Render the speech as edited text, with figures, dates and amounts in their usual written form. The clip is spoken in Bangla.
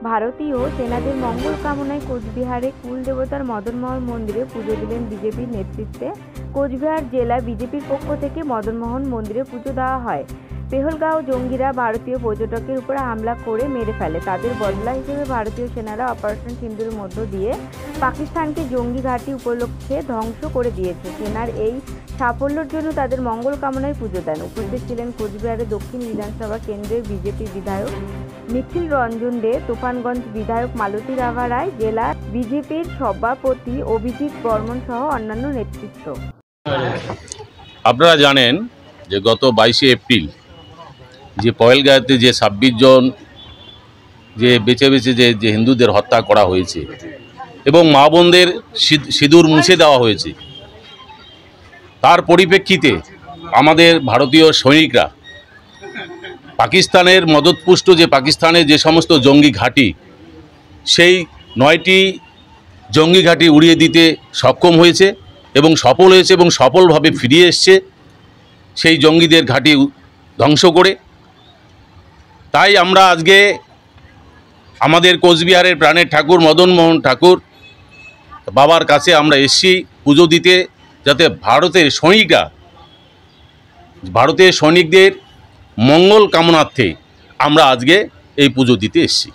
ভারতীয় সেনাদের মঙ্গল কামনায় কোচবিহারে কুল দেবতার মদনমোহন মন্দিরে পুজো দিলেন বিজেপির নেতৃত্বে। কোচবিহার জেলা বিজেপির পক্ষ থেকে মদনমোহন মন্দিরে পুজো দেওয়া হয়। পেহলগাঁও জঙ্গিরা ভারতীয় পর্যটকের উপর হামলা করে মেরে ফেলে। তাদের বদলা হিসেবে ভারতীয় সেনারা অপারেশন সিন্দুরের মধ্য দিয়ে পাকিস্তানকে জঙ্গি ঘাঁটি উপলক্ষে ধ্বংস করে দিয়েছে। সেনার এই সাফল্যের জন্য তাদের মঙ্গল কামনায় পুজো দেন। উপস্থিত ছিলেন কোচবিহারের দক্ষিণ বিধানসভা কেন্দ্রের বিজেপি বিধায়ক নিখিল রঞ্জন দে, তুফানগঞ্জ বিধায়ক মালতী রাভা রায়, জেলা বিজেপির সভাপতি অভিজিৎ বর্মন সহ অন্যান্য নেতৃত্ব। আপনারা জানেন যে গত 22শে এপ্রিল যে পহেলগাঁওতে যে 26 জন যে বেছে বেছে যে হিন্দুদের হত্যা করা হয়েছে এবং মা বোনদের সিঁদুর মুছে দেওয়া হয়েছে, তার পরিপ্রেক্ষিতে আমাদের ভারতীয় সৈনিকরা পাকিস্তানের মদতপুষ্ট যে পাকিস্তানের যে সমস্ত জঙ্গি ঘাঁটি, সেই 9টি জঙ্গি ঘাঁটি উড়িয়ে দিতে সক্ষম হয়েছে এবং সফল হয়েছে এবং সফলভাবে ফিরিয়ে এসছে সেই জঙ্গিদের ঘাঁটি ধ্বংস করে। তাই আমরা আজকে আমাদের কোচবিহারের প্রাণের ঠাকুর মদনমোহন ঠাকুর বাবার কাছে আমরা এসেছি পুজো দিতে, যাতে ভারতের সৈনিকদের মঙ্গল কামনার্থে আমরা আজকে এই পুজো দিতে এসেছি।